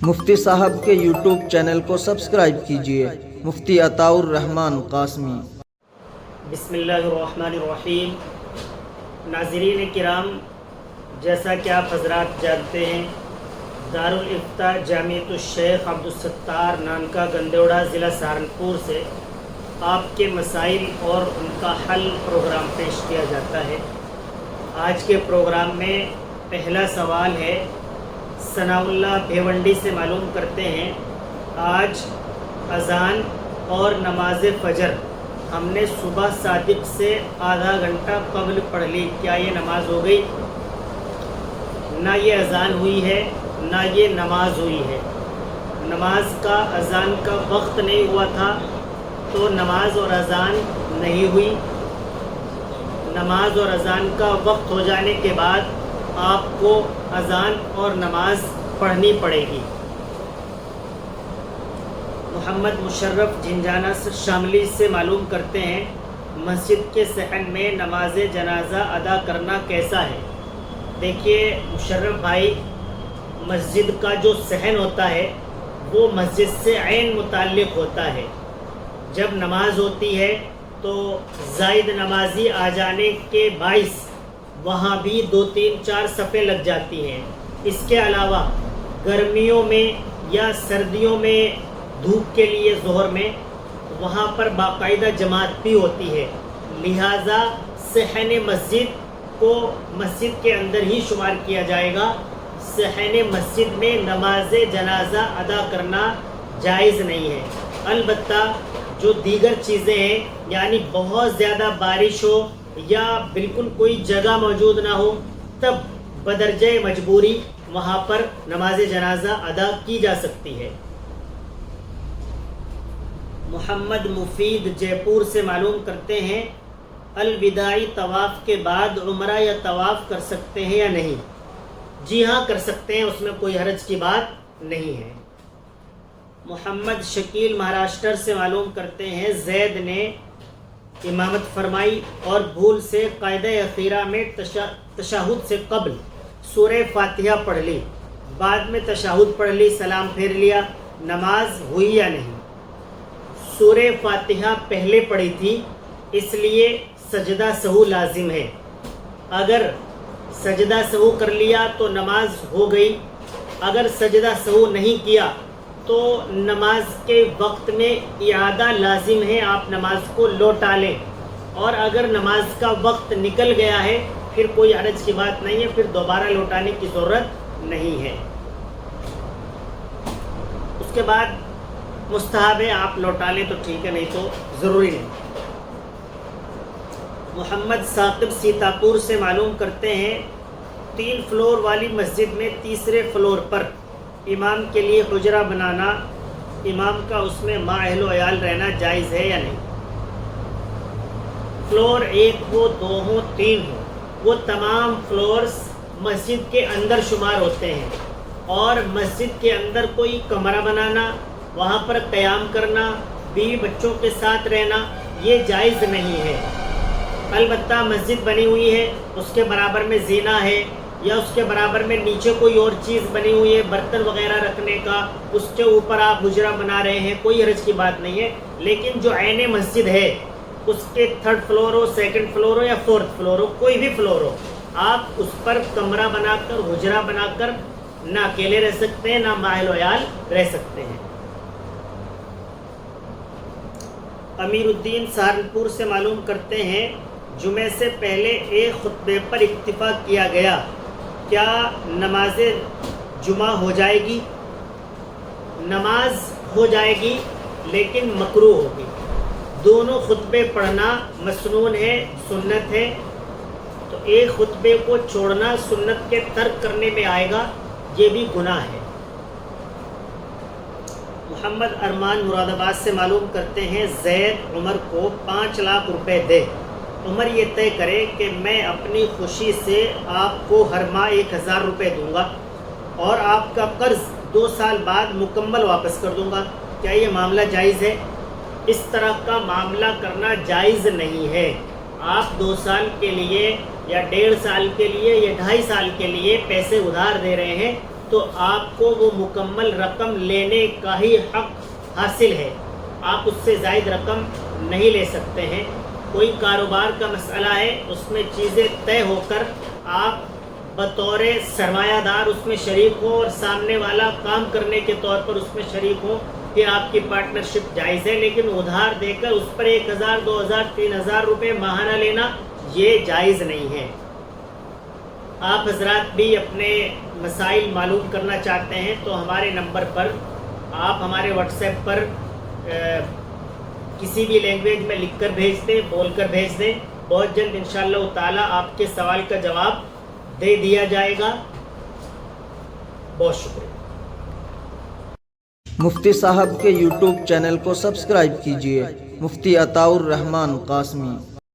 مفتی صاحب کے YouTube channel کو سبسکرائب کیجئے، مفتی عطاء الرحمن قاسمی۔ بسم اللہ الرحمن الرحیم۔ ناظرین کرام، جیسا کہ آپ حضرات جانتے ہیں، دارالافتاء جامعۃ الشیخ عبدالستار نانکا گندوڑا ضلع سہارنپور سے آپ کے مسائل اور ان کا حل پروگرام پیش کیا جاتا ہے۔ آج کے پروگرام میں پہلا سوال ہے، ثناء اللہ بھیونڈی سے معلوم کرتے ہیں، آج اذان اور نماز فجر ہم نے صبح صادق سے آدھا گھنٹہ قبل پڑھ لی، کیا یہ نماز ہو گئی؟ نہ یہ اذان ہوئی ہے نہ یہ نماز ہوئی ہے۔ نماز کا اذان کا وقت نہیں ہوا تھا تو نماز اور اذان نہیں ہوئی۔ نماز اور اذان کا وقت ہو جانے کے بعد آپ کو اذان اور نماز پڑھنی پڑے گی۔ محمد مشرف جھنجھانا شاملی سے معلوم کرتے ہیں، مسجد کے صحن میں نماز جنازہ ادا کرنا کیسا ہے؟ دیکھیے مشرف بھائی، مسجد کا جو صحن ہوتا ہے وہ مسجد سے عین متعلق ہوتا ہے۔ جب نماز ہوتی ہے تو زائد نمازی آ جانے کے باعث وہاں بھی 2 3 4 صفیں لگ جاتی ہیں۔ اس کے علاوہ گرمیوں میں یا سردیوں میں دھوپ کے لیے ظہر میں وہاں پر باقاعدہ جماعت بھی ہوتی ہے، لہٰذا صحن مسجد کو مسجد کے اندر ہی شمار کیا جائے گا۔ صحن مسجد میں نماز جنازہ ادا کرنا جائز نہیں ہے۔ البتہ جو دیگر چیزیں ہیں، یعنی بہت زیادہ بارش ہو یا بالکل کوئی جگہ موجود نہ ہو، تب بدرجہ مجبوری وہاں پر نماز جنازہ ادا کی جا سکتی ہے۔ محمد مفید جے پور سے معلوم کرتے ہیں، الوداعی طواف کے بعد عمرہ یا طواف کر سکتے ہیں یا نہیں؟ جی ہاں، کر سکتے ہیں، اس میں کوئی حرج کی بات نہیں ہے۔ محمد شکیل مہاراشٹر سے معلوم کرتے ہیں، زید نے امامت فرمائی اور بھول سے قاعدہ اخیرہ میں تشہد سے قبل سورہ فاتحہ پڑھ لی، بعد میں تشہد پڑھ لی، سلام پھیر لیا، نماز ہوئی یا نہیں؟ سورہ فاتحہ پہلے پڑھی تھی، اس لیے سجدہ سہو لازم ہے۔ اگر سجدہ سہو کر لیا تو نماز ہو گئی، اگر سجدہ سہو نہیں کیا تو نماز کے وقت میں اعادہ لازم ہے، آپ نماز کو لوٹا لیں، اور اگر نماز کا وقت نکل گیا ہے پھر کوئی حرج کی بات نہیں ہے، پھر دوبارہ لوٹانے کی ضرورت نہیں ہے۔ اس کے بعد مستحب ہے، آپ لوٹا لیں تو ٹھیک ہے، نہیں تو ضروری نہیں۔ محمد ثاقب سیتاپور سے معلوم کرتے ہیں، 3 فلور والی مسجد میں تیسرے فلور پر امام کے لیے حجرہ بنانا، امام کا اس میں ماں اہل و عیال رہنا جائز ہے یا نہیں؟ فلور 1 ہو، 2 ہو، 3 ہو، وہ تمام فلورز مسجد کے اندر شمار ہوتے ہیں، اور مسجد کے اندر کوئی کمرہ بنانا، وہاں پر قیام کرنا، بیوی بچوں کے ساتھ رہنا، یہ جائز نہیں ہے۔ البتہ مسجد بنی ہوئی ہے، اس کے برابر میں زینہ ہے، یا اس کے برابر میں نیچے کوئی اور چیز بنی ہوئی ہے برتن وغیرہ رکھنے کا، اس کے اوپر آپ حجرہ بنا رہے ہیں، کوئی حرج کی بات نہیں ہے۔ لیکن جو عین مسجد ہے، اس کے 3rd فلور ہو، 2nd فلور ہو یا 4th فلور ہو، کوئی بھی فلور ہو، آپ اس پر کمرہ بنا کر، حجرہ بنا کر نہ اکیلے رہ سکتے ہیں، نہ ماہل و عیال رہ سکتے ہیں۔ امیر الدین سہارنپور سے معلوم کرتے ہیں، جمعے سے پہلے ایک خطبے پر اکتفا کیا گیا، کیا نماز جمعہ ہو جائے گی؟ نماز ہو جائے گی لیکن مکروہ ہوگی۔ دونوں خطبے پڑھنا مسنون ہے، سنت ہے، تو ایک خطبے کو چھوڑنا سنت کے ترک کرنے میں آئے گا، یہ بھی گناہ ہے۔ محمد ارمان مراد آباد سے معلوم کرتے ہیں، زید عمر کو 5 لاکھ روپے دے، عمر یہ طے کرے کہ میں اپنی خوشی سے آپ کو ہر ماہ 1000 روپے دوں گا اور آپ کا قرض 2 سال بعد مکمل واپس کر دوں گا، کیا یہ معاملہ جائز ہے؟ اس طرح کا معاملہ کرنا جائز نہیں ہے۔ آپ 2 سال کے لیے یا 1.5 سال کے لیے یا 2.5 سال کے لیے پیسے ادھار دے رہے ہیں، تو آپ کو وہ مکمل رقم لینے کا ہی حق حاصل ہے، آپ اس سے زائد رقم نہیں لے سکتے ہیں۔ کوئی کاروبار کا مسئلہ ہے، اس میں چیزیں طے ہو کر آپ بطور سرمایہ دار اس میں شریک ہوں اور سامنے والا کام کرنے کے طور پر اس میں شریک ہوں، پھر آپ کی پارٹنرشپ جائز ہے، لیکن ادھار دے کر اس پر 1000 2000 3000 روپے ماہانہ لینا یہ جائز نہیں ہے۔ آپ حضرات بھی اپنے مسائل معلوم کرنا چاہتے ہیں تو ہمارے نمبر پر آپ ہمارے واٹس ایپ پر کسی بھی لینگویج میں لکھ کر بھیج دیں، بول کر بھیج دیں، بہت جلد انشاءاللہ تعالیٰ آپ کے سوال کا جواب دے دیا جائے گا۔ بہت شکریہ۔ مفتی صاحب کے یوٹیوب چینل کو سبسکرائب کیجیے، مفتی عطاء الرحمان قاسمی۔